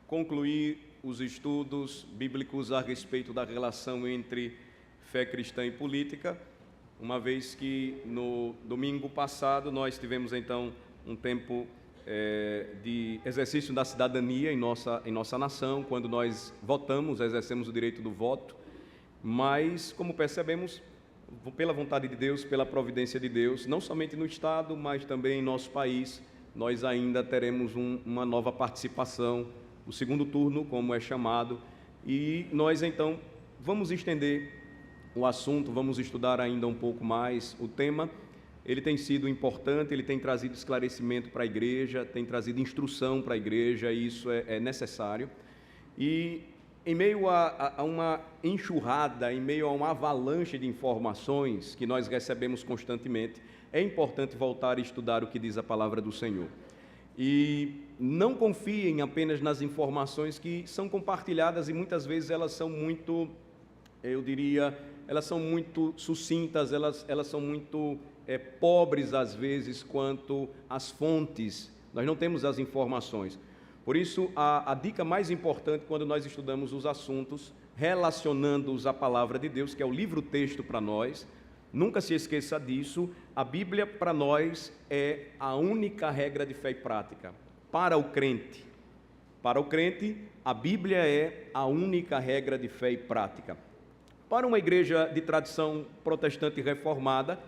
concluir os estudos bíblicos a respeito da relação entre fé cristã e política, uma vez que no domingo passado nós tivemos então um tempo de exercício da cidadania em nossa nação, quando nós votamos, exercemos o direito do voto, mas, como percebemos, pela vontade de Deus, pela providência de Deus, não somente no Estado, mas também em nosso país, nós ainda teremos uma nova participação, o segundo turno, como é chamado, e nós então vamos estender o assunto, vamos estudar ainda um pouco mais o tema. Ele tem sido importante, ele tem trazido esclarecimento para a igreja, tem trazido instrução para a igreja, e isso é necessário. E em meio a uma enxurrada, em meio a uma avalanche de informações que nós recebemos constantemente, é importante voltar a estudar o que diz a palavra do Senhor. E não confiem apenas nas informações que são compartilhadas, e muitas vezes elas são muito, eu diria, elas são muito sucintas, elas são muito pobres às vezes quanto às fontes. Nós não temos as informações. Por isso, a dica mais importante quando nós estudamos os assuntos, relacionando-os à palavra de Deus, que é o livro-texto para nós, nunca se esqueça disso, a Bíblia para nós é a única regra de fé e prática. Para o crente, a Bíblia é a única regra de fé e prática. Para uma igreja de tradição protestante reformada,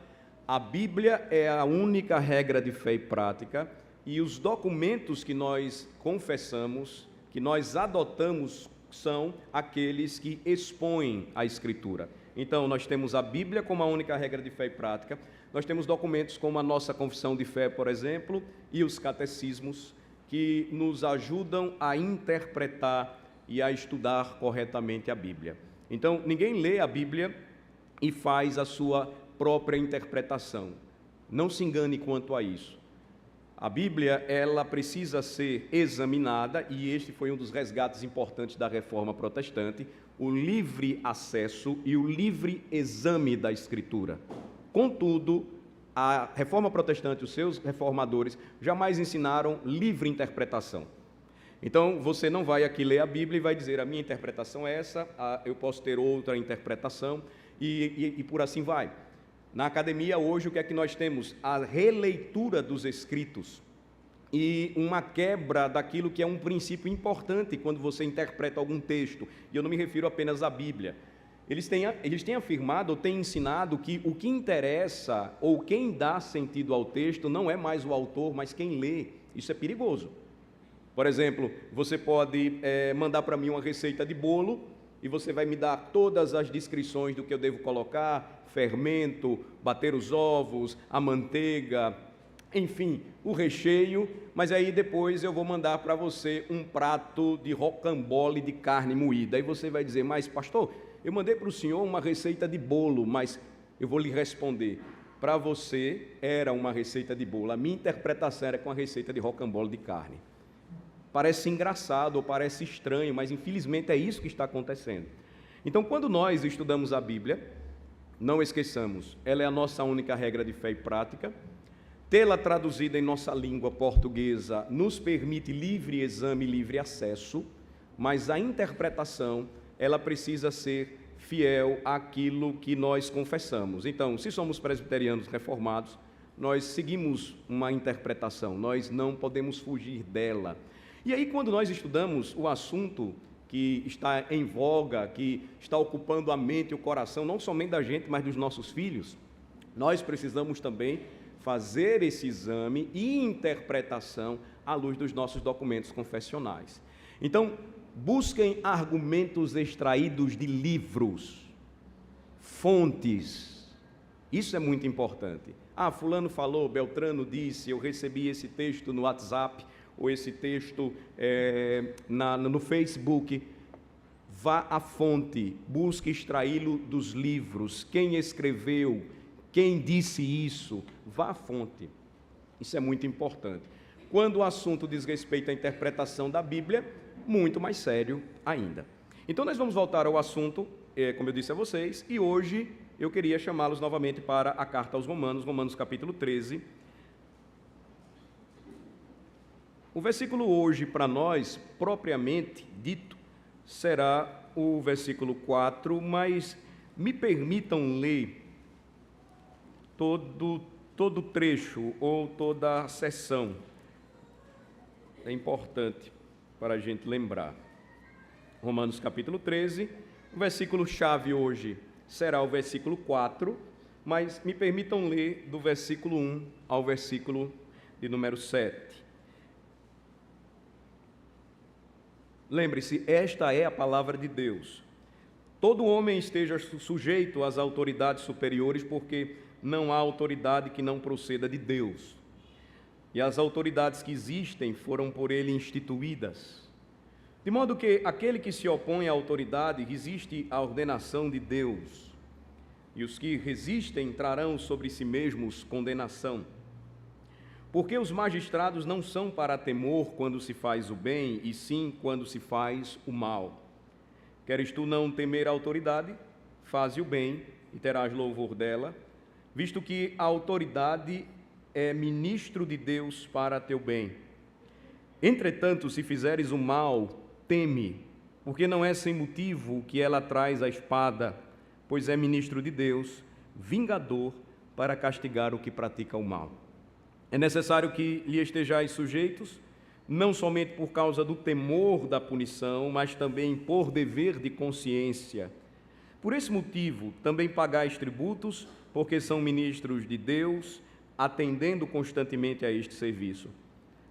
a Bíblia é a única regra de fé e prática, e os documentos que nós confessamos, que nós adotamos, são aqueles que expõem a Escritura. Então, nós temos a Bíblia como a única regra de fé e prática, nós temos documentos como a nossa confissão de fé, por exemplo, e os catecismos, que nos ajudam a interpretar e a estudar corretamente a Bíblia. Então, ninguém lê a Bíblia e faz a sua própria interpretação. Não se engane quanto a isso. A Bíblia, ela precisa ser examinada, e este foi um dos resgates importantes da Reforma Protestante, o livre acesso e o livre exame da Escritura. Contudo, a Reforma Protestante, os seus reformadores, jamais ensinaram livre interpretação. Então, você não vai aqui ler a Bíblia e vai dizer, a minha interpretação é essa, eu posso ter outra interpretação, e por assim vai. Na academia, hoje, o que é que nós temos? A releitura dos escritos e uma quebra daquilo que é um princípio importante quando você interpreta algum texto, e eu não me refiro apenas à Bíblia. Eles têm afirmado ou têm ensinado que o que interessa ou quem dá sentido ao texto não é mais o autor, mas quem lê. Isso é perigoso. Por exemplo, você pode mandar para mim uma receita de bolo e você vai me dar todas as descrições do que eu devo colocar, fermento, bater os ovos, a manteiga, enfim, o recheio, mas aí depois eu vou mandar para você um prato de rocambole de carne moída. Aí você vai dizer, mas pastor, eu mandei para o senhor uma receita de bolo, mas eu vou lhe responder, para você era uma receita de bolo, a minha interpretação era com a receita de rocambole de carne. Parece engraçado ou parece estranho, mas infelizmente é isso que está acontecendo. Então, quando nós estudamos a Bíblia, não esqueçamos, ela é a nossa única regra de fé e prática. Tê-la traduzida em nossa língua portuguesa nos permite livre exame, livre acesso, mas a interpretação, ela precisa ser fiel àquilo que nós confessamos. Então, se somos presbiterianos reformados, nós seguimos uma interpretação, nós não podemos fugir dela. E aí, quando nós estudamos o assunto que está em voga, que está ocupando a mente e o coração, não somente da gente, mas dos nossos filhos, nós precisamos também fazer esse exame e interpretação à luz dos nossos documentos confessionais. Então, busquem argumentos extraídos de livros, fontes. Isso é muito importante. Fulano falou, Beltrano disse, eu recebi esse texto no WhatsApp, ou esse texto no Facebook. Vá à fonte, busque extraí-lo dos livros, quem escreveu, quem disse isso, vá à fonte. Isso é muito importante. Quando o assunto diz respeito à interpretação da Bíblia, muito mais sério ainda. Então nós vamos voltar ao assunto, como eu disse a vocês, e hoje eu queria chamá-los novamente para a carta aos Romanos, Romanos capítulo 13, O versículo hoje para nós, propriamente dito, será o versículo 4, mas me permitam ler todo o trecho ou toda a sessão. É importante para a gente lembrar. Romanos capítulo 13, o versículo-chave hoje será o versículo 4, mas me permitam ler do versículo 1 ao versículo de número 7. Lembre-se, esta é a palavra de Deus. Todo homem esteja sujeito às autoridades superiores, porque não há autoridade que não proceda de Deus. E as autoridades que existem foram por ele instituídas. De modo que aquele que se opõe à autoridade resiste à ordenação de Deus. E os que resistem trarão sobre si mesmos condenação. Porque os magistrados não são para temor quando se faz o bem, e sim quando se faz o mal. Queres tu não temer a autoridade? Faze o bem e terás louvor dela, visto que a autoridade é ministro de Deus para teu bem. Entretanto, se fizeres o mal, teme, porque não é sem motivo que ela traz a espada, pois é ministro de Deus, vingador para castigar o que pratica o mal. É necessário que lhe estejais sujeitos, não somente por causa do temor da punição, mas também por dever de consciência. Por esse motivo, também pagais tributos, porque são ministros de Deus, atendendo constantemente a este serviço.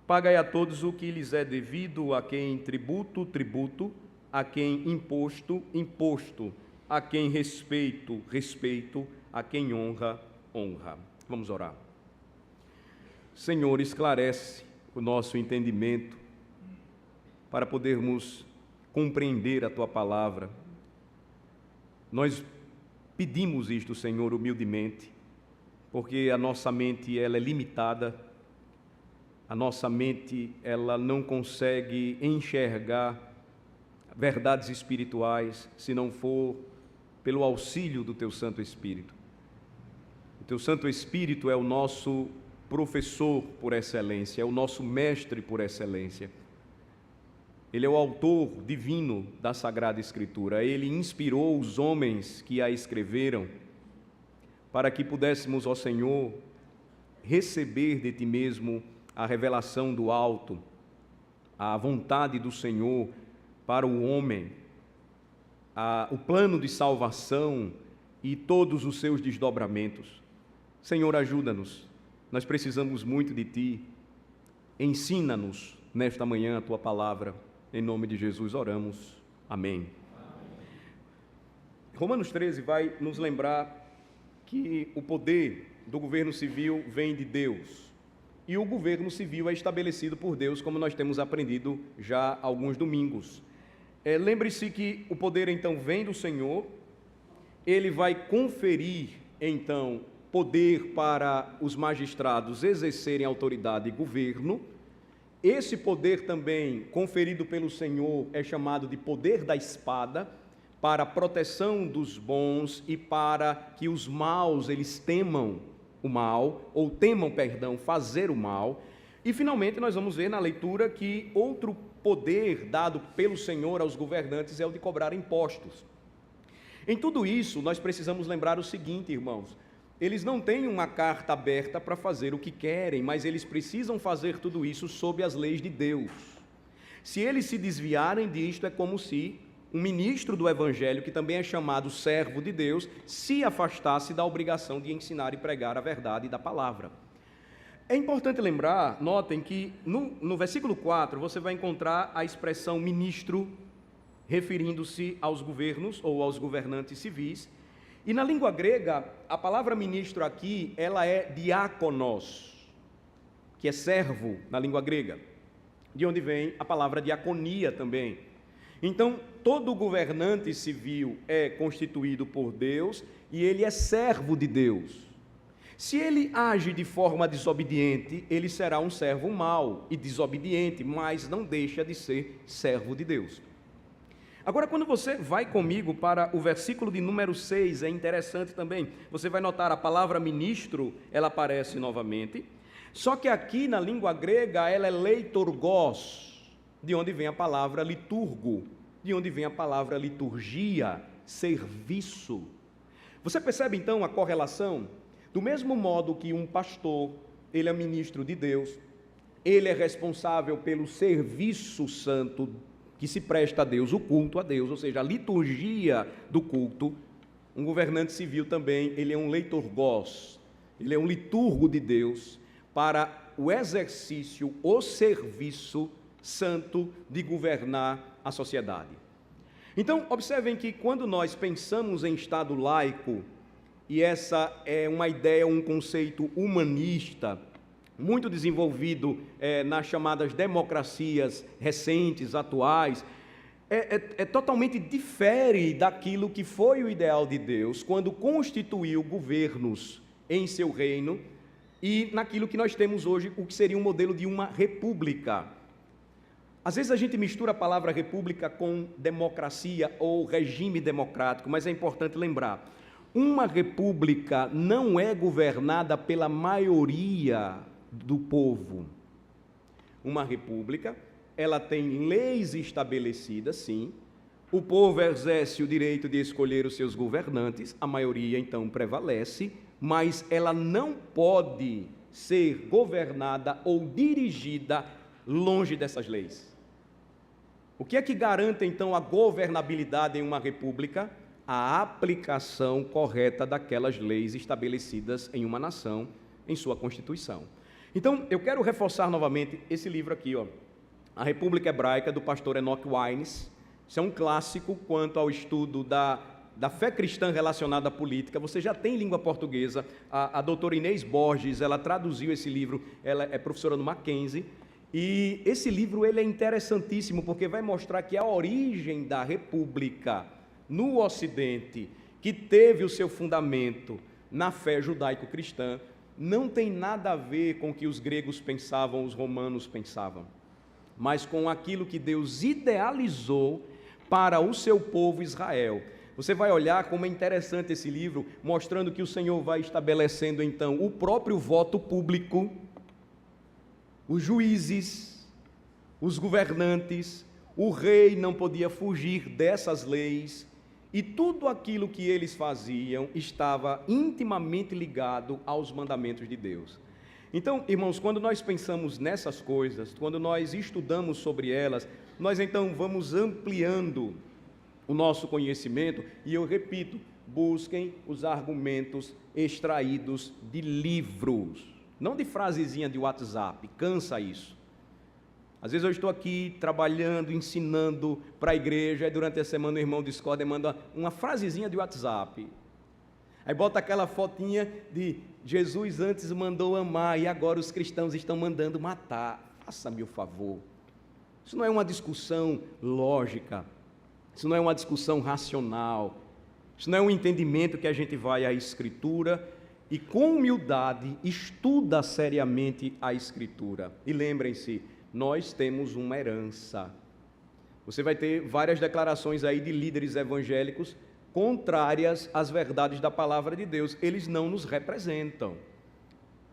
Pagai a todos o que lhes é devido, a quem tributo, tributo, a quem imposto, imposto, a quem respeito, respeito, a quem honra, honra. Vamos orar. Senhor, esclarece o nosso entendimento para podermos compreender a Tua palavra. Nós pedimos isto, Senhor, humildemente, porque a nossa mente ela é limitada, a nossa mente ela não consegue enxergar verdades espirituais se não for pelo auxílio do Teu Santo Espírito. O Teu Santo Espírito é o nosso professor por excelência, é o nosso mestre por excelência. Ele é o autor divino da Sagrada Escritura. Ele inspirou os homens que a escreveram para que pudéssemos, ó Senhor, receber de Ti mesmo a revelação do alto, a vontade do Senhor para o homem, o plano de salvação e todos os seus desdobramentos. Senhor, ajuda-nos. Nós precisamos muito de Ti. Ensina-nos nesta manhã a Tua palavra. Em nome de Jesus oramos. Amém. Romanos 13 vai nos lembrar que o poder do governo civil vem de Deus. E o governo civil é estabelecido por Deus, como nós temos aprendido já há alguns domingos. Lembre-se que o poder então vem do Senhor. Ele vai conferir então poder para os magistrados exercerem autoridade e governo. Esse poder também, conferido pelo Senhor, é chamado de poder da espada, para a proteção dos bons e para que os maus, eles temam o mal, ou temam, perdão, fazer o mal. E, finalmente, nós vamos ver na leitura que outro poder dado pelo Senhor aos governantes é o de cobrar impostos. Em tudo isso, nós precisamos lembrar o seguinte, irmãos: eles não têm uma carta aberta para fazer o que querem, mas eles precisam fazer tudo isso sob as leis de Deus. Se eles se desviarem disto, é como se um ministro do Evangelho, que também é chamado servo de Deus, se afastasse da obrigação de ensinar e pregar a verdade da palavra. É importante lembrar, notem que no versículo 4 você vai encontrar a expressão ministro, referindo-se aos governos ou aos governantes civis. E na língua grega, a palavra ministro aqui, ela é diáconos, que é servo na língua grega, de onde vem a palavra diaconia também. Então, todo governante civil é constituído por Deus e ele é servo de Deus. Se ele age de forma desobediente, ele será um servo mau e desobediente, mas não deixa de ser servo de Deus. Agora, quando você vai comigo para o versículo de número 6, é interessante também. Você vai notar a palavra ministro, ela aparece novamente. Só que aqui na língua grega ela é leitorgos, de onde vem a palavra liturgo, de onde vem a palavra liturgia, serviço. Você percebe então a correlação? Do mesmo modo que um pastor, ele é ministro de Deus, ele é responsável pelo serviço santo que se presta a Deus, o culto a Deus, ou seja, a liturgia do culto. Um governante civil também, ele é um leitorgos, ele é um liturgo de Deus para o exercício, o serviço santo de governar a sociedade. Então, observem que quando nós pensamos em Estado laico, e essa é uma ideia, um conceito humanista, muito desenvolvido nas chamadas democracias recentes, atuais, totalmente difere daquilo que foi o ideal de Deus quando constituiu governos em seu reino e naquilo que nós temos hoje, o que seria um modelo de uma república. Às vezes a gente mistura a palavra república com democracia ou regime democrático, mas é importante lembrar, uma república não é governada pela maioria do povo. Uma república, ela tem leis estabelecidas, sim, o povo exerce o direito de escolher os seus governantes, a maioria então prevalece, mas ela não pode ser governada ou dirigida longe dessas leis. O que é que garante então a governabilidade em uma república? A aplicação correta daquelas leis estabelecidas em uma nação, em sua Constituição. Então, eu quero reforçar novamente esse livro aqui, ó, A República Hebraica, do pastor Enoch Wines. Isso é um clássico quanto ao estudo da fé cristã relacionada à política. Você já tem língua portuguesa, a doutora Inês Borges, ela traduziu esse livro, ela é professora no Mackenzie, e esse livro ele é interessantíssimo, porque vai mostrar que a origem da república no Ocidente, que teve o seu fundamento na fé judaico-cristã, não tem nada a ver com o que os gregos pensavam, os romanos pensavam, mas com aquilo que Deus idealizou para o seu povo Israel. Você vai olhar como é interessante esse livro, mostrando que o Senhor vai estabelecendo então o próprio voto público, os juízes, os governantes, o rei não podia fugir dessas leis, e tudo aquilo que eles faziam estava intimamente ligado aos mandamentos de Deus. Então, irmãos, quando nós pensamos nessas coisas, quando nós estudamos sobre elas, nós então vamos ampliando o nosso conhecimento, e eu repito, busquem os argumentos extraídos de livros, não de frasezinha de WhatsApp, cansa isso. Às vezes eu estou aqui trabalhando, ensinando para a igreja, e durante a semana o irmão discorda e manda uma frasezinha de WhatsApp. Aí bota aquela fotinha de Jesus antes mandou amar e agora os cristãos estão mandando matar. Faça-me o favor. Isso não é uma discussão lógica, isso não é uma discussão racional, isso não é um entendimento que a gente vai à Escritura e com humildade estuda seriamente a Escritura. E lembrem-se, nós temos uma herança. Você vai ter várias declarações aí de líderes evangélicos contrárias às verdades da palavra de Deus. Eles não nos representam.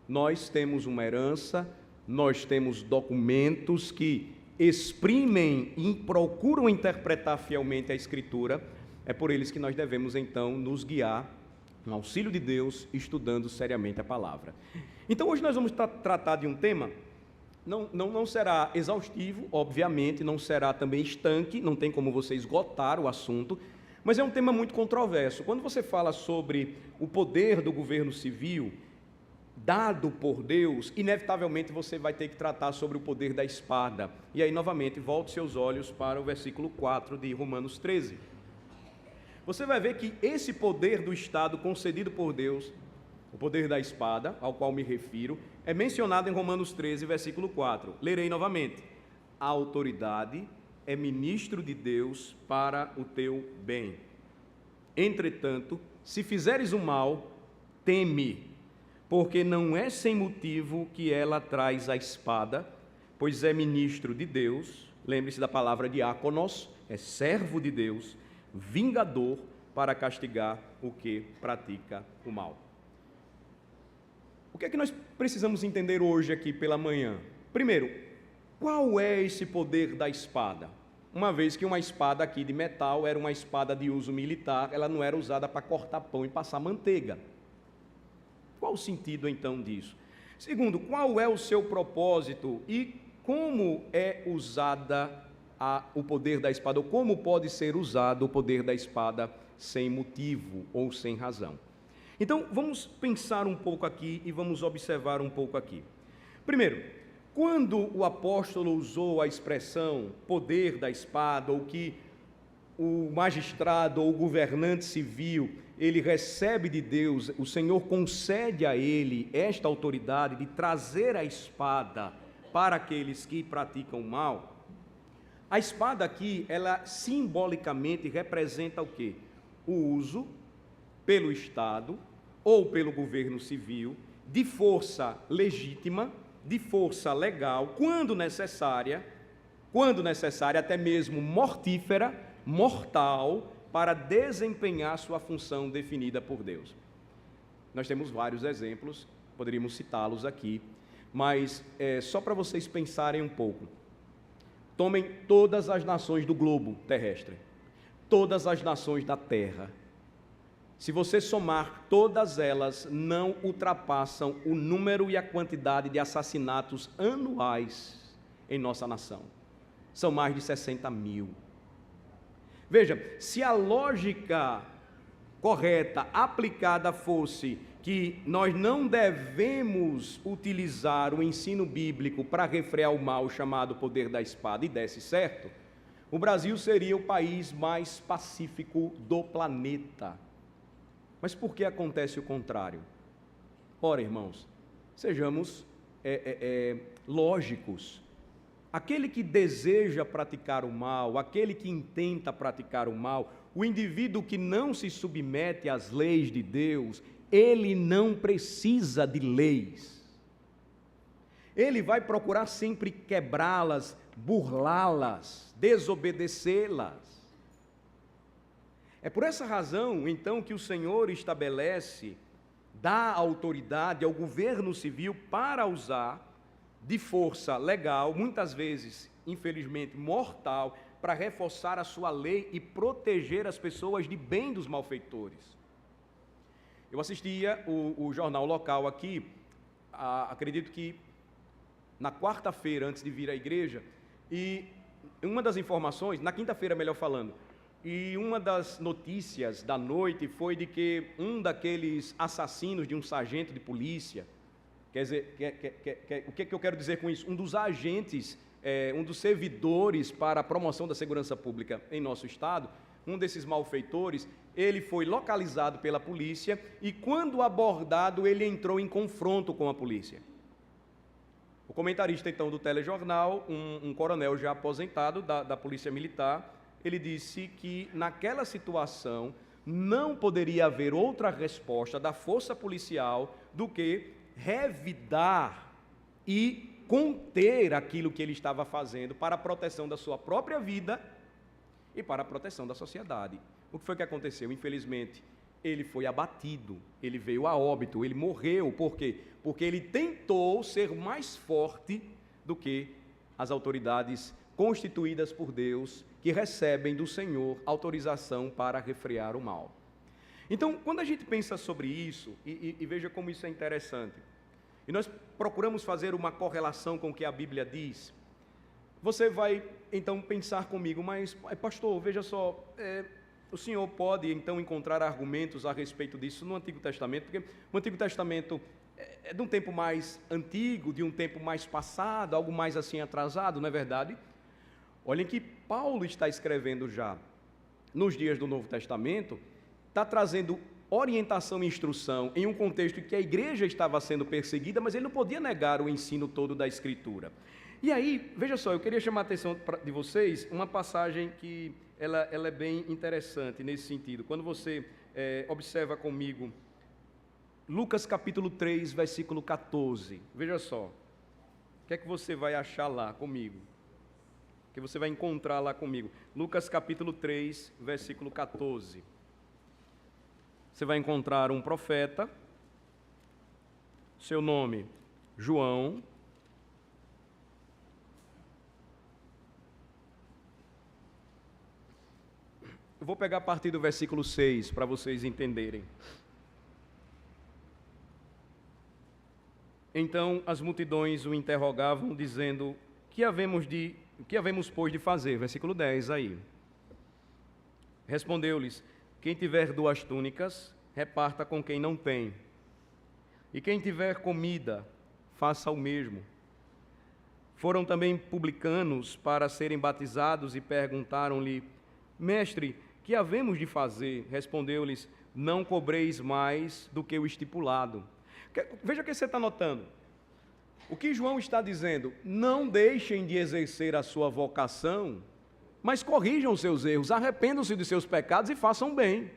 Nós temos uma herança, nós temos documentos que exprimem e procuram interpretar fielmente a Escritura. É por eles que nós devemos então nos guiar, no auxílio de Deus, estudando seriamente a palavra. Então hoje nós vamos tratar de um tema. Não será exaustivo, obviamente, não será também estanque, não tem como você esgotar o assunto, mas é um tema muito controverso. Quando você fala sobre o poder do governo civil, dado por Deus, inevitavelmente você vai ter que tratar sobre o poder da espada. E aí, novamente, volte seus olhos para o versículo 4 de Romanos 13. Você vai ver que esse poder do Estado concedido por Deus, o poder da espada, ao qual me refiro, é mencionado em Romanos 13, versículo 4. Lerei novamente. A autoridade é ministro de Deus para o teu bem. Entretanto, se fizeres o mal, teme, porque não é sem motivo que ela traz a espada, pois é ministro de Deus, lembre-se da palavra diáconos, é servo de Deus, vingador para castigar o que pratica o mal. O que é que nós precisamos entender hoje aqui pela manhã? Primeiro, qual é esse poder da espada? Uma vez que uma espada aqui de metal era uma espada de uso militar, ela não era usada para cortar pão e passar manteiga. Qual o sentido então disso? Segundo, qual é o seu propósito e como é usada o poder da espada, ou como pode ser usado o poder da espada sem motivo ou sem razão? Então, vamos pensar um pouco aqui e vamos observar um pouco aqui. Primeiro, quando o apóstolo usou a expressão poder da espada, ou que o magistrado ou o governante civil, ele recebe de Deus, o Senhor concede a ele esta autoridade de trazer a espada para aqueles que praticam mal, a espada aqui, ela simbolicamente representa o quê? O uso pelo Estado ou pelo governo civil de força legítima, de força legal, quando necessária até mesmo mortífera, mortal, para desempenhar sua função definida por Deus. Nós temos vários exemplos, poderíamos citá-los aqui, mas só para vocês pensarem um pouco. Tomem todas as nações do globo terrestre, todas as nações da terra. Se você somar todas elas, não ultrapassam o número e a quantidade de assassinatos anuais em nossa nação. São mais de 60 mil. Veja, se a lógica correta, aplicada fosse que nós não devemos utilizar o ensino bíblico para refrear o mal chamado poder da espada e desse certo, o Brasil seria o país mais pacífico do planeta. Mas por que acontece o contrário? Ora, irmãos, sejamos lógicos. Aquele que deseja praticar o mal, aquele que intenta praticar o mal, o indivíduo que não se submete às leis de Deus, ele não precisa de leis. Ele vai procurar sempre quebrá-las, burlá-las, desobedecê-las. É por essa razão, então, que o Senhor estabelece, dá autoridade ao governo civil para usar de força legal, muitas vezes, infelizmente, mortal, para reforçar a sua lei e proteger as pessoas de bem dos malfeitores. Eu assistia o jornal local aqui, acredito que na quarta-feira, antes de vir à igreja, e uma das informações, na quinta-feira, melhor falando, e uma das notícias da noite foi de que um daqueles assassinos de um sargento de polícia, quer dizer, o que eu quero dizer com isso? Um dos agentes, um dos servidores para a promoção da segurança pública em nosso estado, um desses malfeitores, ele foi localizado pela polícia e, quando abordado, ele entrou em confronto com a polícia. O comentarista, então, do telejornal, um coronel já aposentado da Polícia Militar, ele disse que, naquela situação, não poderia haver outra resposta da força policial do que revidar e conter aquilo que ele estava fazendo para a proteção da sua própria vida e para a proteção da sociedade. O que foi que aconteceu? Infelizmente, ele foi abatido, ele veio a óbito, ele morreu. Por quê? Porque ele tentou ser mais forte do que as autoridades constituídas por Deus, que recebem do Senhor autorização para refrear o mal. Então, quando a gente pensa sobre isso, e veja como isso é interessante, e nós procuramos fazer uma correlação com o que a Bíblia diz, você vai então pensar comigo, mas pastor, veja só, o senhor pode então encontrar argumentos a respeito disso no Antigo Testamento, porque o Antigo Testamento é de um tempo mais antigo, de um tempo mais passado, algo mais assim atrasado, não é verdade? Olhem que Paulo está escrevendo já nos dias do Novo Testamento, está trazendo orientação e instrução em um contexto em que a igreja estava sendo perseguida, mas ele não podia negar o ensino todo da Escritura. E aí, veja só, eu queria chamar a atenção de vocês, uma passagem que ela é bem interessante nesse sentido. Quando você observa comigo, Lucas capítulo 3, versículo 14, veja só, o que é que você vai achar lá comigo? Que você vai encontrar lá comigo. Lucas capítulo 3, versículo 14. Você vai encontrar um profeta seu nome João, eu vou pegar a partir do versículo 6 para vocês entenderem. Então as multidões o interrogavam, dizendo: que havemos, pois, de fazer? Versículo 10 aí. Respondeu-lhes: quem tiver 2 túnicas, reparta com quem não tem. E quem tiver comida, faça o mesmo. Foram também publicanos para serem batizados e perguntaram-lhe: mestre, que havemos de fazer? Respondeu-lhes: não cobreis mais do que o estipulado. Veja o que você está notando. O que João está dizendo: não deixem de exercer a sua vocação, mas corrijam os seus erros, arrependam-se dos seus pecados e façam bem.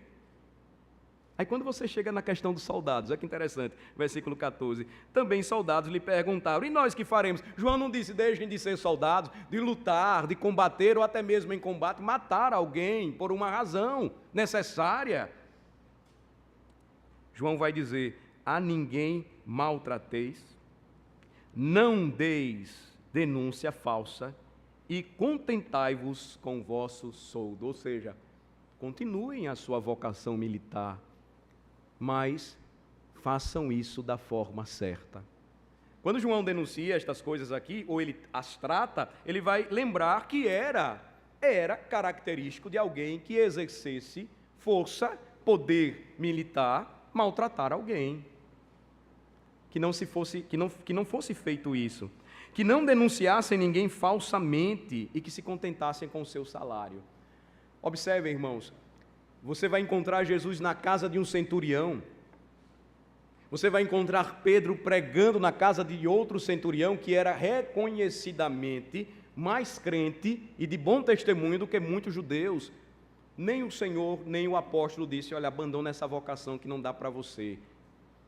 Aí quando você chega na questão dos soldados, olha que interessante, versículo 14, também soldados lhe perguntaram: e nós que faremos? João não disse: deixem de ser soldados, de lutar, de combater, ou até mesmo em combate, matar alguém por uma razão necessária. João vai dizer: a ninguém maltrateis, não deis denúncia falsa e contentai-vos com o vosso soldo. Ou seja, continuem a sua vocação militar, mas façam isso da forma certa. Quando João denuncia estas coisas aqui, ou ele as trata, ele vai lembrar que era característico de alguém que exercesse força, poder militar, maltratar alguém. Que não fosse feito isso, que não denunciassem ninguém falsamente e que se contentassem com o seu salário. Observem, irmãos, você vai encontrar Jesus na casa de um centurião, você vai encontrar Pedro pregando na casa de outro centurião que era reconhecidamente mais crente e de bom testemunho do que muitos judeus. Nem o Senhor, nem o apóstolo disse: olha, abandona essa vocação que não dá para você.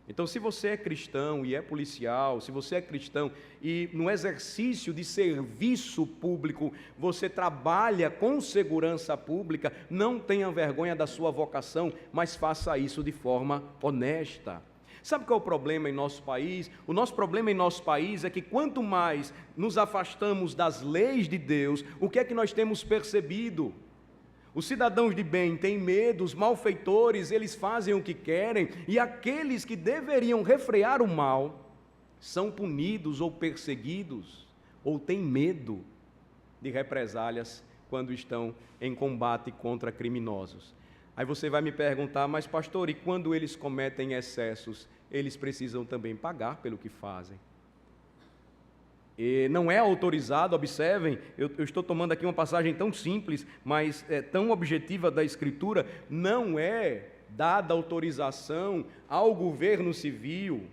Então, se você é cristão e é policial, se você é cristão e no exercício de serviço público você trabalha com segurança pública, não tenha vergonha da sua vocação, mas faça isso de forma honesta. Sabe qual é o problema em nosso país? O nosso problema em nosso país é que quanto mais nos afastamos das leis de Deus, o que é que nós temos percebido? Os cidadãos de bem têm medo, os malfeitores, eles fazem o que querem, e aqueles que deveriam refrear o mal são punidos ou perseguidos, ou têm medo de represálias quando estão em combate contra criminosos. Aí você vai me perguntar: mas pastor, e quando eles cometem excessos, eles precisam também pagar pelo que fazem? E não é autorizado, observem, eu estou tomando aqui uma passagem tão simples, mas tão objetiva da Escritura, não é dada autorização ao governo civil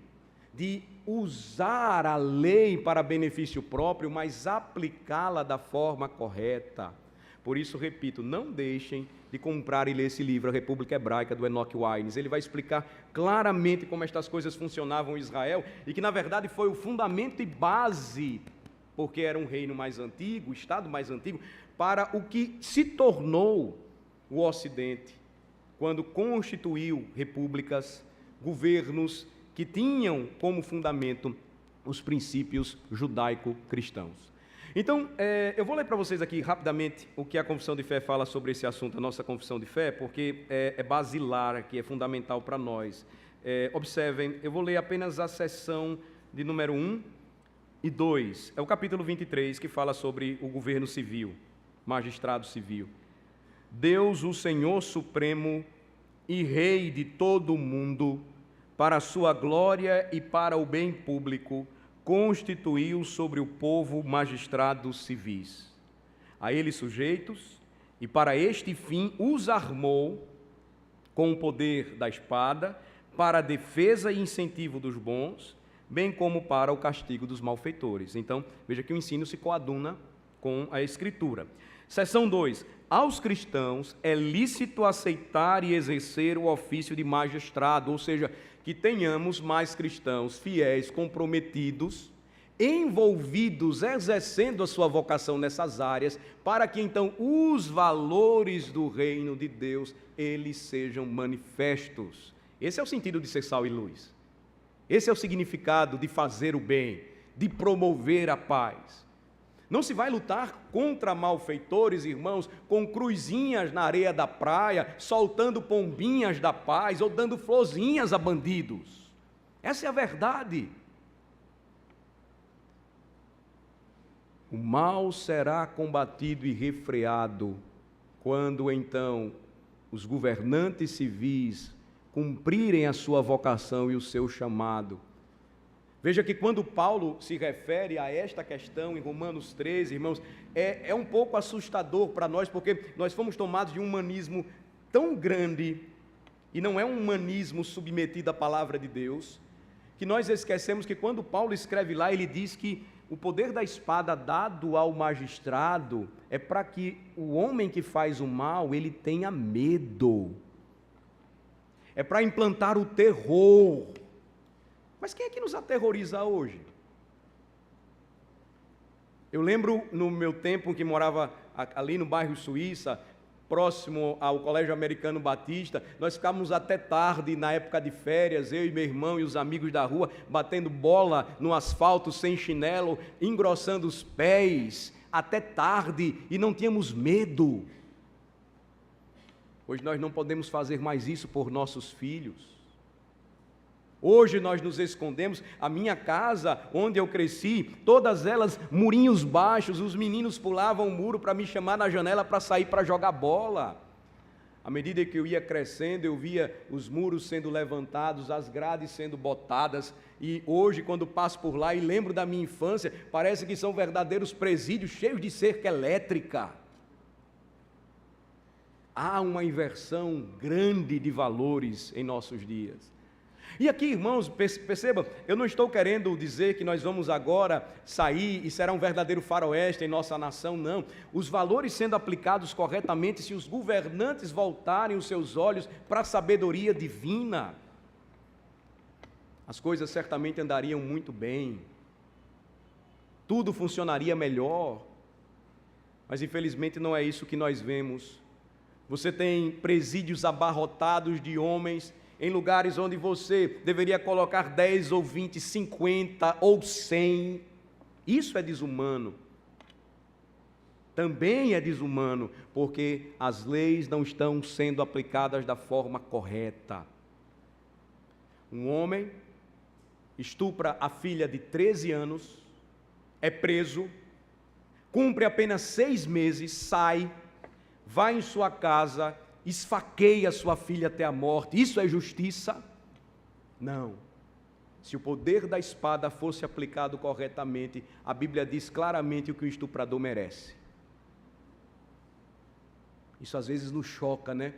de usar a lei para benefício próprio, mas aplicá-la da forma correta. Por isso, repito, não deixem de comprar e ler esse livro, A República Hebraica, do Enoch Wines. Ele vai explicar claramente como estas coisas funcionavam em Israel e que, na verdade, foi o fundamento e base, porque era um reino mais antigo, o Estado mais antigo, para o que se tornou o Ocidente, quando constituiu repúblicas, governos que tinham como fundamento os princípios judaico-cristãos. Então, eu vou ler para vocês aqui rapidamente o que a Confissão de Fé fala sobre esse assunto, a nossa Confissão de Fé, porque é basilar aqui, é fundamental para nós. Observem, eu vou ler apenas a seção de número 1 e 2, é o capítulo 23, que fala sobre o governo civil, magistrado civil. Deus, o Senhor Supremo e Rei de todo o mundo, para a sua glória e para o bem público, constituiu sobre o povo magistrados civis, a eles sujeitos, e para este fim os armou com o poder da espada, para a defesa e incentivo dos bons, bem como para o castigo dos malfeitores. Então, veja que o ensino se coaduna com a Escritura. Seção 2. Aos cristãos é lícito aceitar e exercer o ofício de magistrado, ou seja, que tenhamos mais cristãos fiéis, comprometidos, envolvidos, exercendo a sua vocação nessas áreas, para que então os valores do reino de Deus, eles sejam manifestos. Esse é o sentido de ser sal e luz. Esse é o significado de fazer o bem, de promover a paz. Não se vai lutar contra malfeitores, irmãos, com cruzinhas na areia da praia, soltando pombinhas da paz ou dando florzinhas a bandidos. Essa é a verdade. O mal será combatido e refreado quando então os governantes civis cumprirem a sua vocação e o seu chamado. Veja que quando Paulo se refere a esta questão em Romanos 13, irmãos, é um pouco assustador para nós, porque nós fomos tomados de um humanismo tão grande, e não é um humanismo submetido à palavra de Deus, que nós esquecemos que quando Paulo escreve lá, ele diz que o poder da espada dado ao magistrado é para que o homem que faz o mal, ele tenha medo. É para implantar o terror. Mas quem é que nos aterroriza hoje? Eu lembro no meu tempo que morava ali no bairro Suíça, próximo ao Colégio Americano Batista, nós ficávamos até tarde na época de férias, eu e meu irmão e os amigos da rua, batendo bola no asfalto sem chinelo, engrossando os pés, até tarde, e não tínhamos medo. Hoje nós não podemos fazer mais isso por nossos filhos. Hoje nós nos escondemos. A minha casa, onde eu cresci, todas elas murinhos baixos, os meninos pulavam o muro para me chamar na janela para sair para jogar bola. À medida que eu ia crescendo, eu via os muros sendo levantados, as grades sendo botadas, e hoje, quando passo por lá e lembro da minha infância, parece que são verdadeiros presídios cheios de cerca elétrica. Há uma inversão grande de valores em nossos dias. E aqui, irmãos, perceba, eu não estou querendo dizer que nós vamos agora sair e será um verdadeiro faroeste em nossa nação, não. Os valores sendo aplicados corretamente, se os governantes voltarem os seus olhos para a sabedoria divina, as coisas certamente andariam muito bem, tudo funcionaria melhor, mas infelizmente não é isso que nós vemos. Você tem presídios abarrotados de homens em lugares onde você deveria colocar 10 ou 20, 50 ou 100. Isso é desumano. Também é desumano, porque as leis não estão sendo aplicadas da forma correta. Um homem estupra a filha de 13 anos, é preso, cumpre apenas 6 meses, sai, vai em sua casa, esfaqueia sua filha até a morte. Isso é justiça? Não. Se o poder da espada fosse aplicado corretamente, a Bíblia diz claramente o que o estuprador merece. Isso às vezes nos choca, né?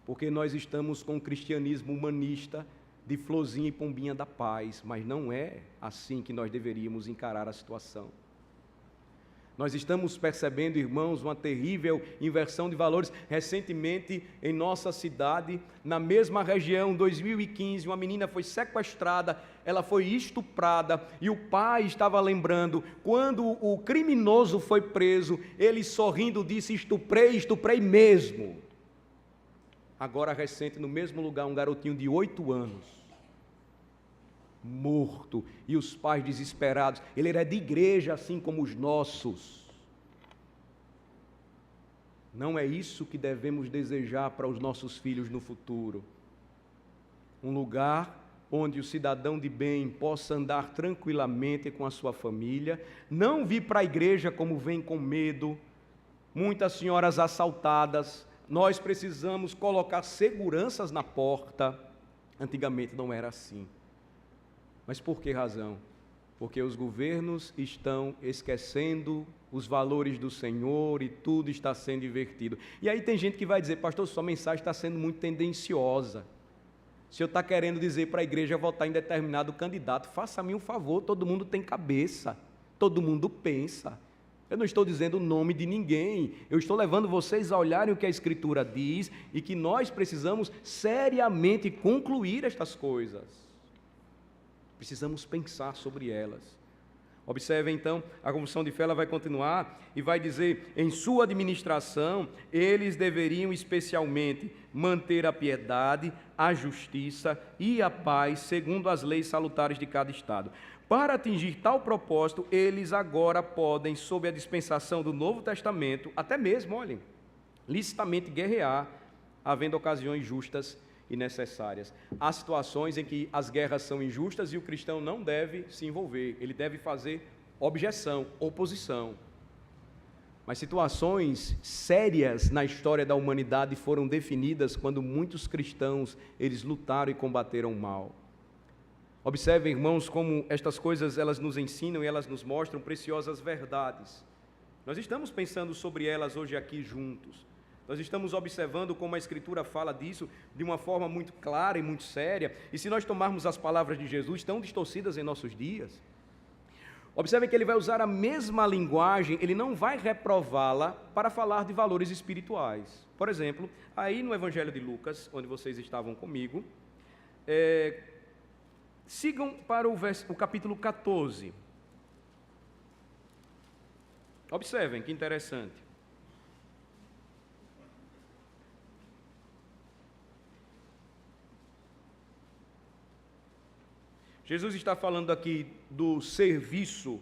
Porque nós estamos com o cristianismo humanista de florzinha e pombinha da paz, mas não é assim que nós deveríamos encarar a situação. Nós estamos percebendo, irmãos, uma terrível inversão de valores. Recentemente, em nossa cidade, na mesma região, 2015, uma menina foi sequestrada, ela foi estuprada, e o pai estava lembrando, quando o criminoso foi preso, ele sorrindo disse: estuprei mesmo. Agora, recente, no mesmo lugar, um garotinho de 8 anos, morto, e os pais desesperados. Ele era de igreja assim como os nossos. Não é isso que devemos desejar para os nossos filhos no futuro. Um lugar onde o cidadão de bem possa andar tranquilamente com a sua família, não vir para a igreja como vem com medo, muitas senhoras assaltadas. Nós precisamos colocar seguranças na porta. Antigamente não era assim. Mas por que razão? Porque os governos estão esquecendo os valores do Senhor e tudo está sendo invertido. E aí tem gente que vai dizer: pastor, sua mensagem está sendo muito tendenciosa. O senhor está querendo dizer para a igreja votar em determinado candidato. Faça-me um favor, todo mundo tem cabeça, todo mundo pensa. Eu não estou dizendo o nome de ninguém, eu estou levando vocês a olharem o que a Escritura diz e que nós precisamos seriamente concluir estas coisas. Precisamos pensar sobre elas. Observe então, a confissão de fé ela vai continuar e vai dizer: em sua administração, eles deveriam especialmente manter a piedade, a justiça e a paz, segundo as leis salutares de cada estado. Para atingir tal propósito, eles agora podem, sob a dispensação do Novo Testamento, até mesmo, olhem, licitamente guerrear, havendo ocasiões justas e necessárias. Há situações em que as guerras são injustas e o cristão não deve se envolver, ele deve fazer objeção, oposição. Mas situações sérias na história da humanidade foram definidas quando muitos cristãos, eles lutaram e combateram o mal. Observem, irmãos, como estas coisas elas nos ensinam e elas nos mostram preciosas verdades. Nós estamos pensando sobre elas hoje aqui juntos. Nós estamos observando como a Escritura fala disso de uma forma muito clara e muito séria. E se nós tomarmos as palavras de Jesus, tão distorcidas em nossos dias, observem que ele vai usar a mesma linguagem, ele não vai reprová-la para falar de valores espirituais. Por exemplo, aí no Evangelho de Lucas, onde vocês estavam comigo, sigam para o capítulo 14. Observem que interessante. Jesus está falando aqui do serviço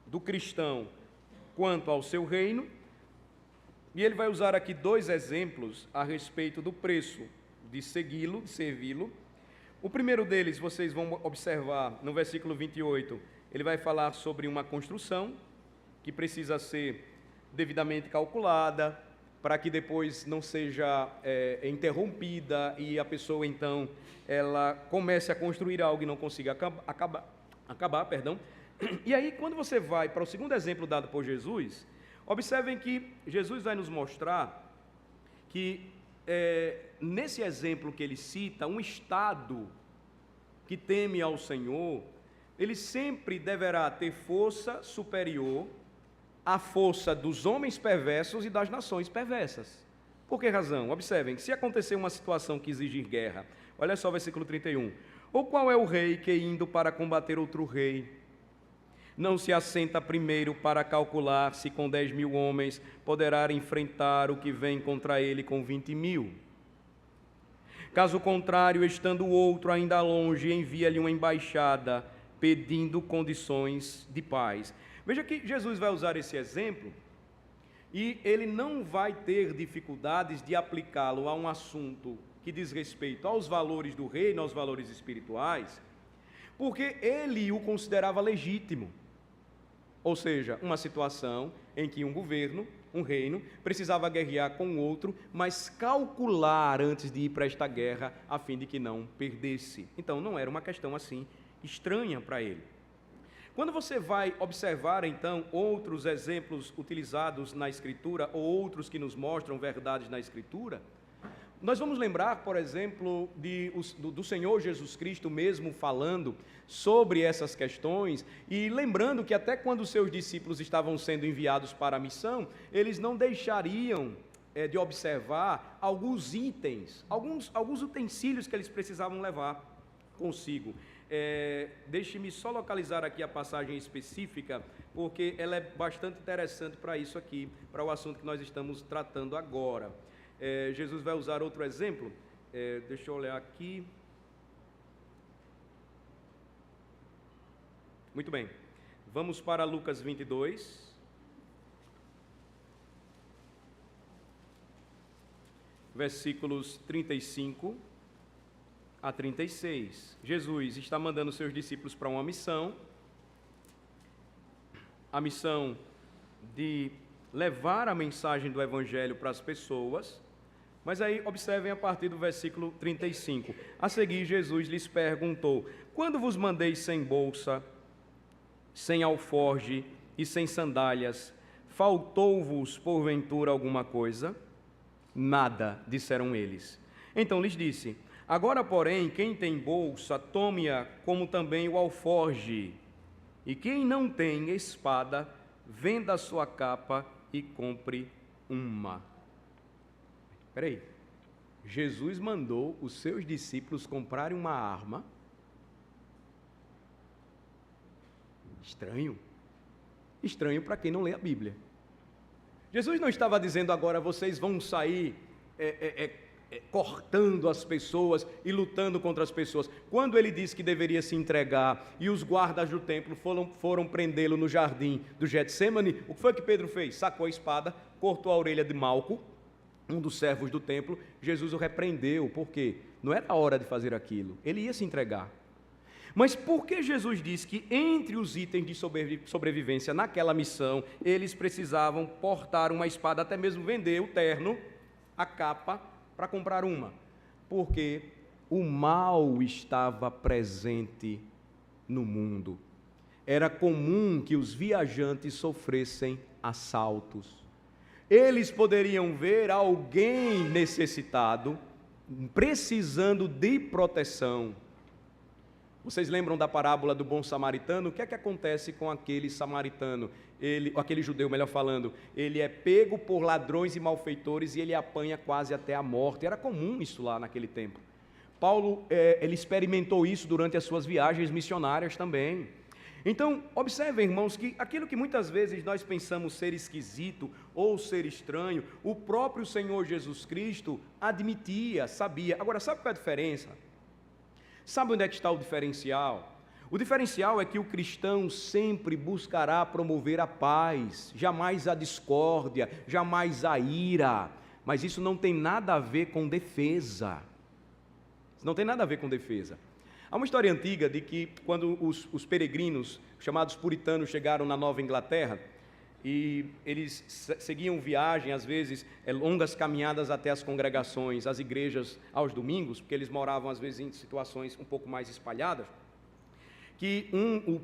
do cristão quanto ao seu reino, e ele vai usar aqui dois exemplos a respeito do preço de segui-lo, de servi-lo. O primeiro deles, vocês vão observar no versículo 28, ele vai falar sobre uma construção que precisa ser devidamente calculada, para que depois não seja interrompida e a pessoa, então, ela comece a construir algo e não consiga acabar. E aí, quando você vai para o segundo exemplo dado por Jesus, observem que Jesus vai nos mostrar que, nesse exemplo que ele cita, um Estado que teme ao Senhor, ele sempre deverá ter força superior à força dos homens perversos e das nações perversas. Por que razão? Observem, se acontecer uma situação que exigir guerra, olha só o versículo 31. Ou qual é o rei que, indo para combater outro rei, não se assenta primeiro para calcular se com 10.000 homens poderá enfrentar o que vem contra ele com 20.000? Caso contrário, estando o outro ainda longe, envia-lhe uma embaixada pedindo condições de paz. Veja que Jesus vai usar esse exemplo e ele não vai ter dificuldades de aplicá-lo a um assunto que diz respeito aos valores do reino, aos valores espirituais, porque ele o considerava legítimo. Ou seja, uma situação em que um governo, um reino, precisava guerrear com o outro, mas calcular antes de ir para esta guerra, a fim de que não perdesse. Então, não era uma questão assim estranha para ele. Quando você vai observar, então, outros exemplos utilizados na Escritura, ou outros que nos mostram verdades na Escritura, nós vamos lembrar, por exemplo, do Senhor Jesus Cristo mesmo falando sobre essas questões, e lembrando que até quando os seus discípulos estavam sendo enviados para a missão, eles não deixariam de observar alguns itens, alguns utensílios que eles precisavam levar consigo. Deixe-me só localizar aqui a passagem específica, porque ela é bastante interessante para isso aqui, para o assunto que nós estamos tratando agora. Jesus vai usar outro exemplo, deixa eu olhar aqui. Muito bem, vamos para Lucas 22. Versículos 35 a 36. Jesus está mandando seus discípulos para uma missão, a missão de levar a mensagem do Evangelho para as pessoas, mas aí observem a partir do versículo 35. A seguir, Jesus lhes perguntou: quando vos mandei sem bolsa, sem alforge e sem sandálias, faltou-vos porventura alguma coisa? Nada, disseram eles. Então lhes disse: agora, porém, quem tem bolsa, tome-a como também o alforge, e quem não tem espada, venda a sua capa e compre uma. Espera aí, Jesus mandou os seus discípulos comprarem uma arma Estranho. Estranho para quem não lê a Bíblia. Jesus não estava dizendo agora, vocês vão sair cortando as pessoas e lutando contra as pessoas. Quando ele disse que deveria se entregar e os guardas do templo foram prendê-lo no jardim do Getsêmani, o que foi que Pedro fez? Sacou a espada, cortou a orelha de Malco, um dos servos do templo. Jesus o repreendeu, porque não era a hora de fazer aquilo, ele ia se entregar. Mas por que Jesus disse que entre os itens de sobrevivência naquela missão, eles precisavam portar uma espada, até mesmo vender o terno, a capa, para comprar uma? Porque o mal estava presente no mundo. Era comum que os viajantes sofressem assaltos. Eles poderiam ver alguém necessitado, precisando de proteção. Vocês lembram da parábola do bom samaritano? O que é que acontece com aquele samaritano? Aquele judeu, melhor falando, ele é pego por ladrões e malfeitores e ele apanha quase até a morte. Era comum isso lá naquele tempo. Paulo, ele experimentou isso durante as suas viagens missionárias também. Então, observem, irmãos, que aquilo que muitas vezes nós pensamos ser esquisito ou ser estranho, o próprio Senhor Jesus Cristo admitia, sabia. Agora, sabe qual é a diferença? Sabe onde é que está o diferencial? O diferencial é que o cristão sempre buscará promover a paz, jamais a discórdia, jamais a ira, mas isso não tem nada a ver com defesa. Não tem nada a ver com defesa. Há uma história antiga de que quando os peregrinos, chamados puritanos, chegaram na Nova Inglaterra, e eles seguiam viagem, às vezes, longas caminhadas até as congregações, as igrejas aos domingos, porque eles moravam, às vezes, em situações um pouco mais espalhadas, que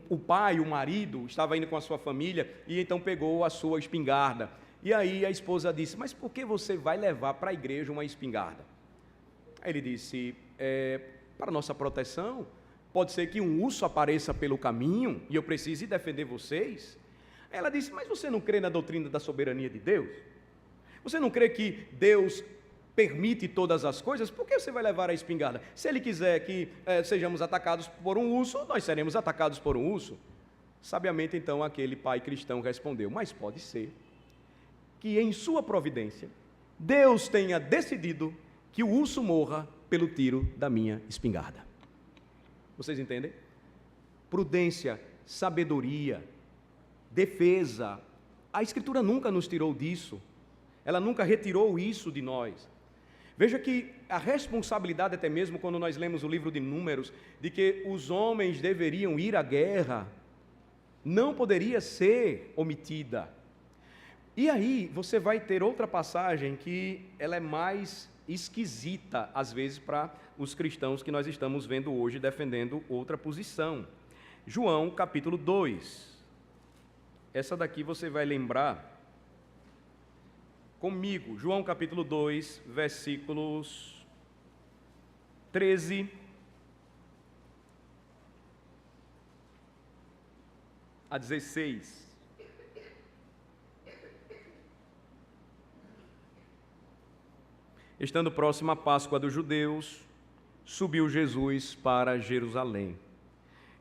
o pai, o marido, estava indo com a sua família e então pegou a sua espingarda. E aí a esposa disse, mas por que você vai levar para a igreja uma espingarda? Aí ele disse, para nossa proteção, pode ser que um urso apareça pelo caminho e eu precise defender vocês. Ela disse, mas você não crê na doutrina da soberania de Deus? Você não crê que Deus permite todas as coisas? Por que você vai levar a espingarda? Se Ele quiser que sejamos atacados por um urso, nós seremos atacados por um urso. Sabiamente, então, aquele pai cristão respondeu, mas pode ser que em sua providência, Deus tenha decidido que o urso morra pelo tiro da minha espingarda. Vocês entendem? Prudência, sabedoria, defesa. A Escritura nunca nos tirou disso. Ela nunca retirou isso de nós. Veja que a responsabilidade, até mesmo quando nós lemos o livro de Números, de que os homens deveriam ir à guerra, não poderia ser omitida. E aí você vai ter outra passagem que ela é mais esquisita, às vezes, para os cristãos que nós estamos vendo hoje defendendo outra posição. João, capítulo 2. Essa daqui você vai lembrar comigo. João, capítulo 2, versículos 13 a 16. Estando próxima a Páscoa dos judeus, subiu Jesus para Jerusalém.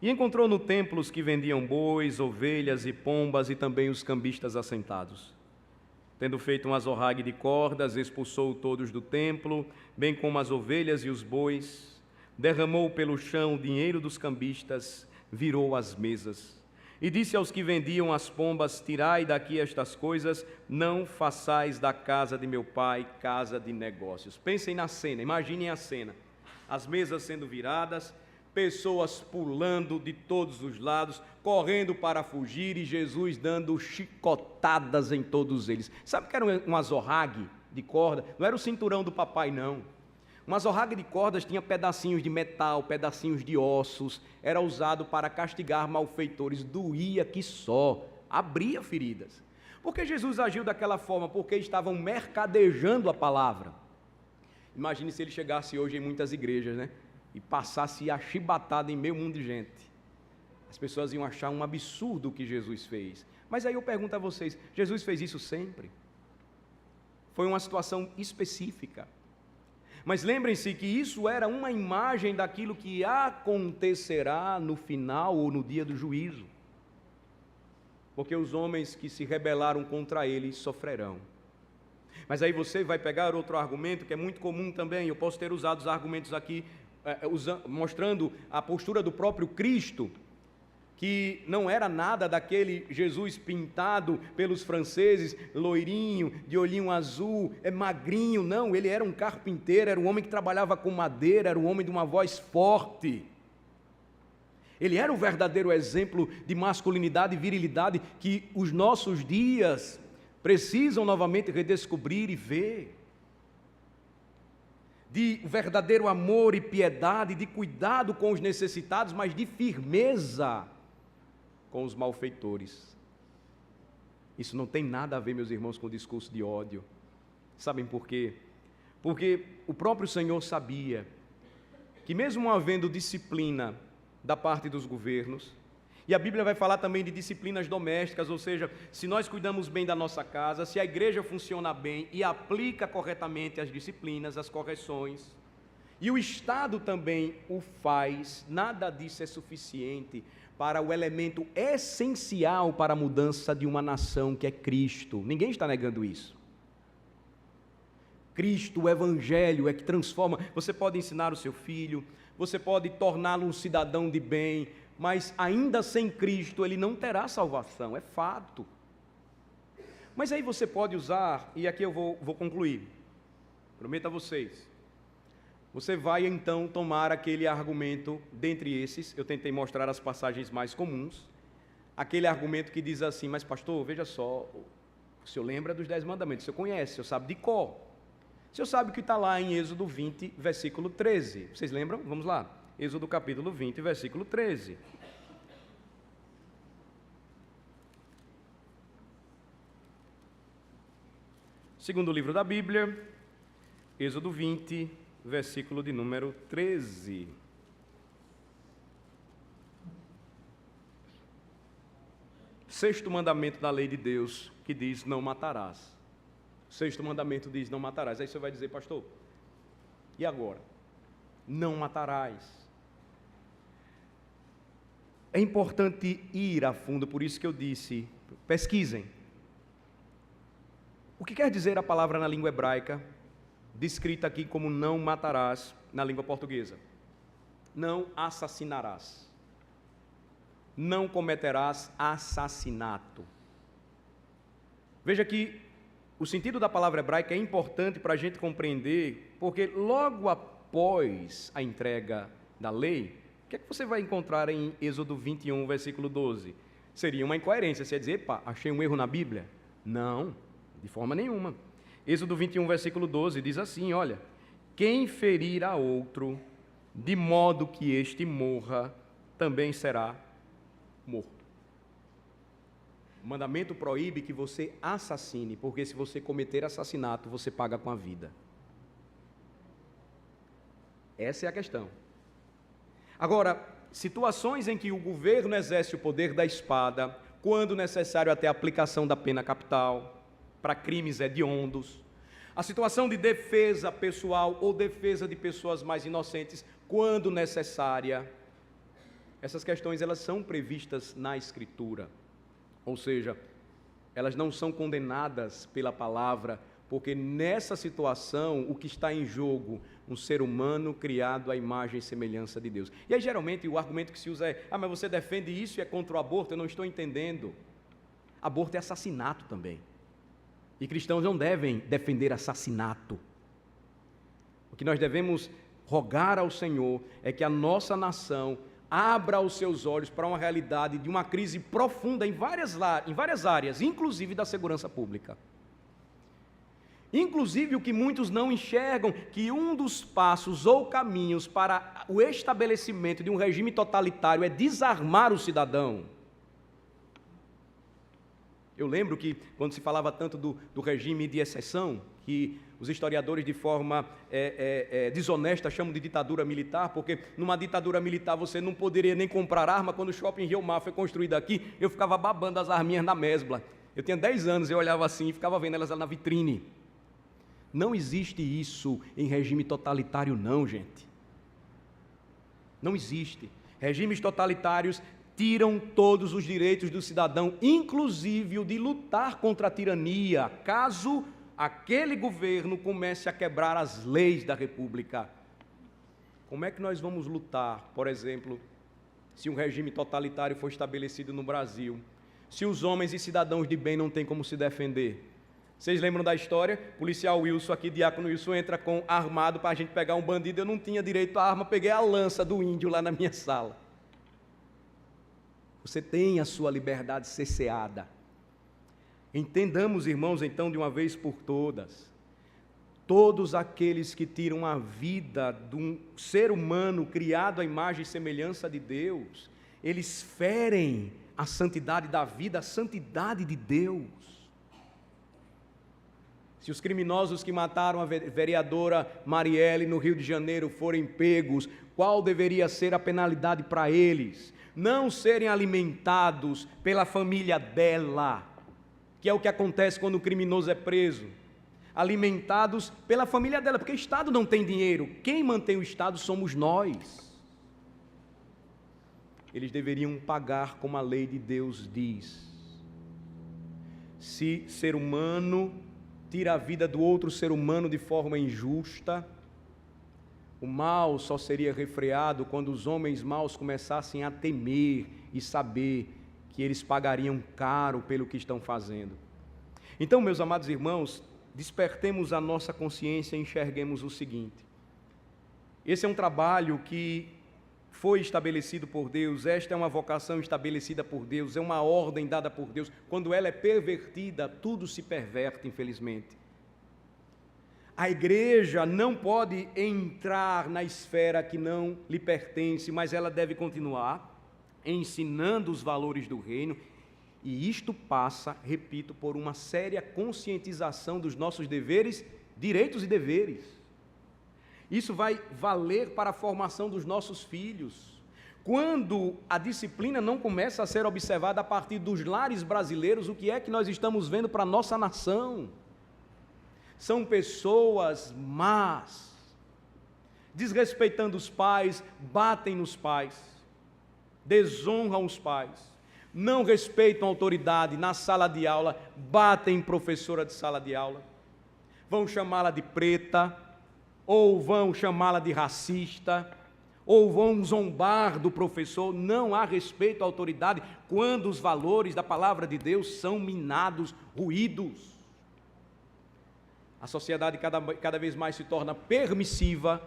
E encontrou no templo os que vendiam bois, ovelhas e pombas e também os cambistas assentados. Tendo feito um azorrague de cordas, expulsou todos do templo, bem como as ovelhas e os bois, derramou pelo chão o dinheiro dos cambistas, virou as mesas. E disse aos que vendiam as pombas, tirai daqui estas coisas, não façais da casa de meu pai casa de negócios. Pensem na cena, imaginem a cena. As mesas sendo viradas, pessoas pulando de todos os lados, correndo para fugir e Jesus dando chicotadas em todos eles. Sabe que era um azorrague de corda? Não era o cinturão do papai, não. Um azorrague de cordas tinha pedacinhos de metal, pedacinhos de ossos, era usado para castigar malfeitores, doía que só, abria feridas. Por que Jesus agiu daquela forma? Porque estavam mercadejando a palavra. Imagine se ele chegasse hoje em muitas igrejas, né? E passasse a chibatada em meio mundo de gente. As pessoas iam achar um absurdo o que Jesus fez. Mas aí eu pergunto a vocês, Jesus fez isso sempre? Foi uma situação específica. Mas lembrem-se que isso era uma imagem daquilo que acontecerá no final ou no dia do juízo. porque os homens que se rebelaram contra ele sofrerão. Mas aí você vai pegar outro argumento que é muito comum também, eu posso ter usado os argumentos aqui, mostrando a postura do próprio Cristo, que não era nada daquele Jesus pintado pelos franceses, loirinho, de olhinho azul, magrinho, não, ele era um carpinteiro, era um homem que trabalhava com madeira, era um homem de uma voz forte. Ele era o verdadeiro exemplo de masculinidade e virilidade que os nossos dias precisam novamente redescobrir e ver. De verdadeiro amor e piedade, de cuidado com os necessitados, mas de firmeza com os malfeitores. Isso não tem nada a ver, meus irmãos, com o discurso de ódio. Sabem por quê? Porque o próprio Senhor sabia que mesmo havendo disciplina da parte dos governos, e a Bíblia vai falar também de disciplinas domésticas, ou seja, se nós cuidamos bem da nossa casa, se a igreja funciona bem e aplica corretamente as disciplinas, as correções, e o Estado também o faz, nada disso é suficiente para o elemento essencial para a mudança de uma nação, que é Cristo. Ninguém está negando isso. Cristo, o Evangelho é que transforma. Você pode ensinar o seu filho, você pode torná-lo um cidadão de bem, mas ainda sem Cristo ele não terá salvação, é fato. Mas aí você pode usar, e aqui eu vou concluir, prometo a vocês, você vai então tomar aquele argumento, dentre esses, eu tentei mostrar as passagens mais comuns, aquele argumento que diz assim, mas pastor, veja só, o senhor lembra dos 10 mandamentos, o senhor conhece, o senhor sabe de cor, o senhor sabe o que está lá em Êxodo 20, versículo 13, vocês lembram? Vamos lá, Êxodo capítulo 20, versículo 13. Segundo livro da Bíblia, Êxodo 20, versículo de número 13. Sexto mandamento da lei de Deus, que diz, não matarás. Sexto mandamento diz, não matarás. Aí você vai dizer, pastor, e agora? Não matarás. É importante ir a fundo, por isso que eu disse, pesquisem. O que quer dizer a palavra na língua hebraica, descrita aqui como não matarás, na língua portuguesa? Não assassinarás. Não cometerás assassinato. Veja que o sentido da palavra hebraica é importante para a gente compreender, porque logo após a entrega da lei, o que é que você vai encontrar em Êxodo 21, versículo 12? Seria uma incoerência, você ia dizer, epa, achei um erro na Bíblia? Não, de forma nenhuma. Êxodo 21, versículo 12, diz assim, olha, quem ferir a outro, de modo que este morra, também será morto. O mandamento proíbe que você assassine, porque se você cometer assassinato, você paga com a vida. Essa é a questão. Agora, situações em que o governo exerce o poder da espada, quando necessário até a aplicação da pena capital, para crimes hediondos, a situação de defesa pessoal ou defesa de pessoas mais inocentes, quando necessária, essas questões elas são previstas na Escritura, ou seja, elas não são condenadas pela palavra, porque nessa situação o que está em jogo, um ser humano criado à imagem e semelhança de Deus. E aí geralmente o argumento que se usa é, mas você defende isso e é contra o aborto? Eu não estou entendendo. Aborto é assassinato também. E cristãos não devem defender assassinato. O que nós devemos rogar ao Senhor é que a nossa nação abra os seus olhos para uma realidade de uma crise profunda em várias áreas, inclusive da segurança pública. Inclusive o que muitos não enxergam, que um dos passos ou caminhos para o estabelecimento de um regime totalitário é desarmar o cidadão. Eu lembro que, quando se falava tanto do regime de exceção, que os historiadores de forma desonesta chamam de ditadura militar, porque numa ditadura militar você não poderia nem comprar arma. Quando o shopping Rio Mar foi construído aqui, eu ficava babando as arminhas na mesbla. Eu tinha 10 anos, eu olhava assim e ficava vendo elas lá na vitrine. Não existe isso em regime totalitário não, gente. Não existe. Regimes totalitários tiram todos os direitos do cidadão, inclusive o de lutar contra a tirania, caso aquele governo comece a quebrar as leis da República. Como é que nós vamos lutar, por exemplo, se um regime totalitário for estabelecido no Brasil, se os homens e cidadãos de bem não têm como se defender? Vocês lembram da história? Policial Wilson aqui, diácono Wilson, entra com armado para a gente pegar um bandido. Eu não tinha direito à arma, peguei a lança do índio lá na minha sala. Você tem a sua liberdade cerceada. Entendamos, irmãos, então, de uma vez por todas, todos aqueles que tiram a vida de um ser humano criado à imagem e semelhança de Deus, eles ferem a santidade da vida, a santidade de Deus. Se os criminosos que mataram a vereadora Marielle no Rio de Janeiro forem pegos, qual deveria ser a penalidade para eles? Não serem alimentados pela família dela, que é o que acontece quando o criminoso é preso. Alimentados pela família dela, porque o Estado não tem dinheiro. Quem mantém o Estado somos nós. Eles deveriam pagar como a lei de Deus diz. Se ser humano tira a vida do outro ser humano de forma injusta, o mal só seria refreado quando os homens maus começassem a temer e saber que eles pagariam caro pelo que estão fazendo. Então, meus amados irmãos, despertemos a nossa consciência e enxerguemos o seguinte: esse é um trabalho que foi estabelecido por Deus, esta é uma vocação estabelecida por Deus, é uma ordem dada por Deus. Quando ela é pervertida, tudo se perverte, infelizmente. A igreja não pode entrar na esfera que não lhe pertence, mas ela deve continuar ensinando os valores do reino, e isto passa, repito, por uma séria conscientização dos nossos deveres, direitos e deveres. Isso vai valer para a formação dos nossos filhos. Quando a disciplina não começa a ser observada a partir dos lares brasileiros, o que é que nós estamos vendo para a nossa nação? São pessoas más, desrespeitando os pais, batem nos pais, desonram os pais, não respeitam a autoridade na sala de aula, batem em professora de sala de aula, vão chamá-la de preta, ou vão chamá-la de racista, ou vão zombar do professor. Não há respeito à autoridade quando os valores da palavra de Deus são minados, ruídos. A sociedade cada vez mais se torna permissiva,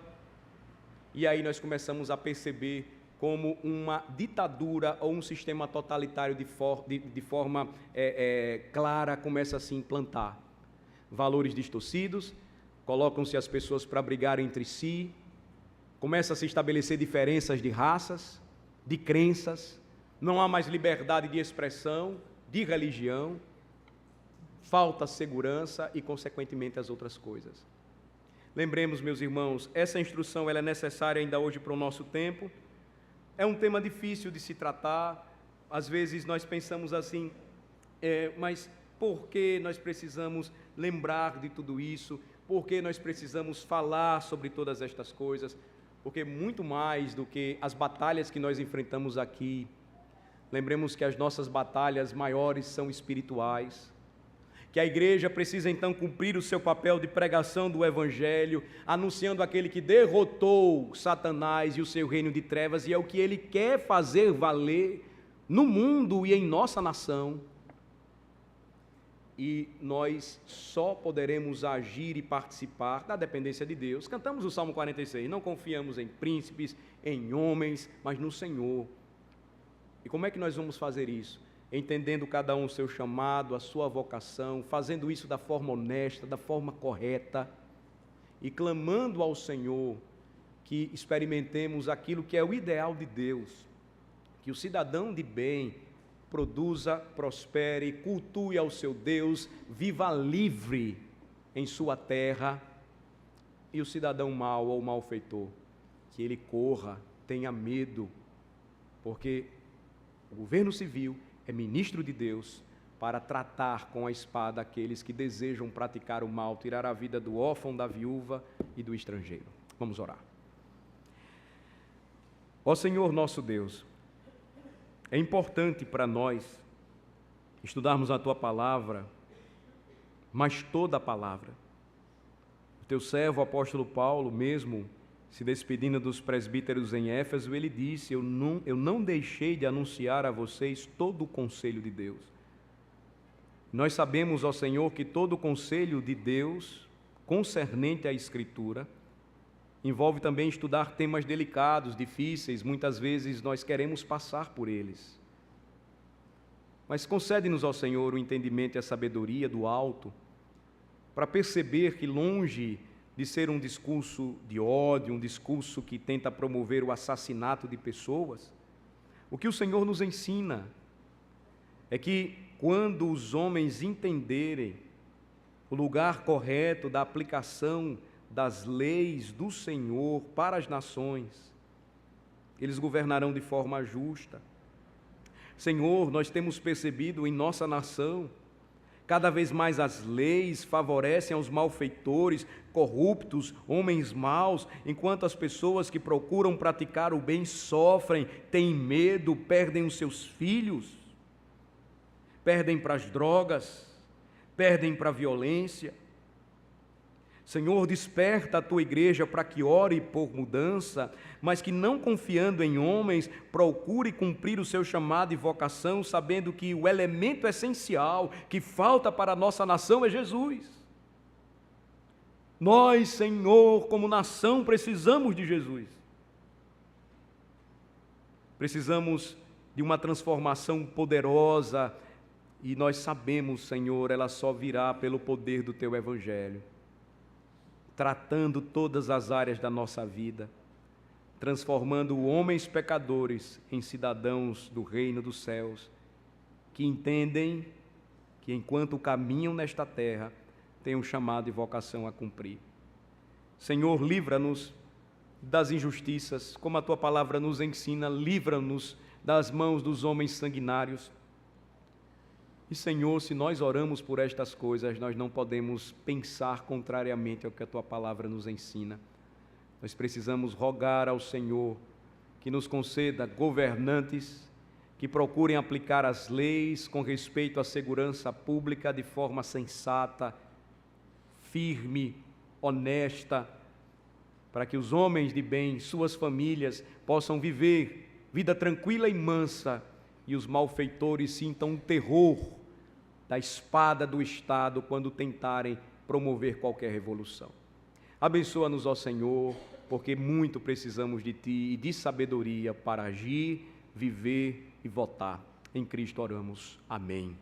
e aí nós começamos a perceber como uma ditadura ou um sistema totalitário de forma clara começa a se implantar. Valores distorcidos, colocam-se as pessoas para brigarem entre si, começa a se estabelecer diferenças de raças, de crenças, não há mais liberdade de expressão, de religião, falta segurança e, consequentemente, as outras coisas. Lembremos, meus irmãos, essa instrução ela é necessária ainda hoje para o nosso tempo. É um tema difícil de se tratar. Às vezes nós pensamos assim, mas por que nós precisamos lembrar de tudo isso? Por que nós precisamos falar sobre todas estas coisas? Porque muito mais do que as batalhas que nós enfrentamos aqui, lembremos que as nossas batalhas maiores são espirituais, que a igreja precisa então cumprir o seu papel de pregação do Evangelho, anunciando aquele que derrotou Satanás e o seu reino de trevas, e é o que ele quer fazer valer no mundo e em nossa nação. E nós só poderemos agir e participar da dependência de Deus. Cantamos o Salmo 46, não confiamos em príncipes, em homens, mas no Senhor. E como é que nós vamos fazer isso? Entendendo cada um o seu chamado, a sua vocação, fazendo isso da forma honesta, da forma correta, e clamando ao Senhor que experimentemos aquilo que é o ideal de Deus, que o cidadão de bem produza, prospere, cultue ao seu Deus, viva livre em sua terra, e o cidadão mau ou malfeitor, que ele corra, tenha medo, porque o governo civil é ministro de Deus para tratar com a espada aqueles que desejam praticar o mal, tirar a vida do órfão, da viúva e do estrangeiro. Vamos orar. Ó Senhor nosso Deus, É importante para nós estudarmos a Tua palavra, mas toda a palavra. O Teu servo, o apóstolo Paulo, mesmo se despedindo dos presbíteros em Éfeso, ele disse: eu não deixei de anunciar a vocês todo o conselho de Deus. Nós sabemos, ó Senhor, que todo o conselho de Deus, concernente à Escritura, envolve também estudar temas delicados, difíceis, muitas vezes nós queremos passar por eles. Mas concede-nos, ó Senhor, o entendimento e a sabedoria do alto, para perceber que, longe de ser um discurso de ódio, um discurso que tenta promover o assassinato de pessoas, o que o Senhor nos ensina é que, quando os homens entenderem o lugar correto da aplicação das leis do Senhor para as nações, eles governarão de forma justa. Senhor, nós temos percebido em nossa nação, cada vez mais as leis favorecem aos malfeitores, corruptos, homens maus, enquanto as pessoas que procuram praticar o bem sofrem, têm medo, perdem os seus filhos, perdem para as drogas, perdem para a violência. Senhor, desperta a Tua igreja para que ore por mudança, mas que, não confiando em homens, procure cumprir o seu chamado e vocação, sabendo que o elemento essencial que falta para a nossa nação é Jesus. Nós, Senhor, como nação, precisamos de Jesus. Precisamos de uma transformação poderosa, e nós sabemos, Senhor, ela só virá pelo poder do Teu Evangelho, tratando todas as áreas da nossa vida, transformando homens pecadores em cidadãos do reino dos céus, que entendem que, enquanto caminham nesta terra, têm um chamado e vocação a cumprir. Senhor, livra-nos das injustiças, como a Tua palavra nos ensina, livra-nos das mãos dos homens sanguinários. E, Senhor, se nós oramos por estas coisas, nós não podemos pensar contrariamente ao que a Tua palavra nos ensina. Nós precisamos rogar ao Senhor que nos conceda governantes que procurem aplicar as leis com respeito à segurança pública de forma sensata, firme, honesta, para que os homens de bem, suas famílias, possam viver vida tranquila e mansa, e os malfeitores sintam o terror da espada do Estado quando tentarem promover qualquer revolução. Abençoa-nos, ó Senhor, porque muito precisamos de Ti e de sabedoria para agir, viver e votar. Em Cristo oramos. Amém.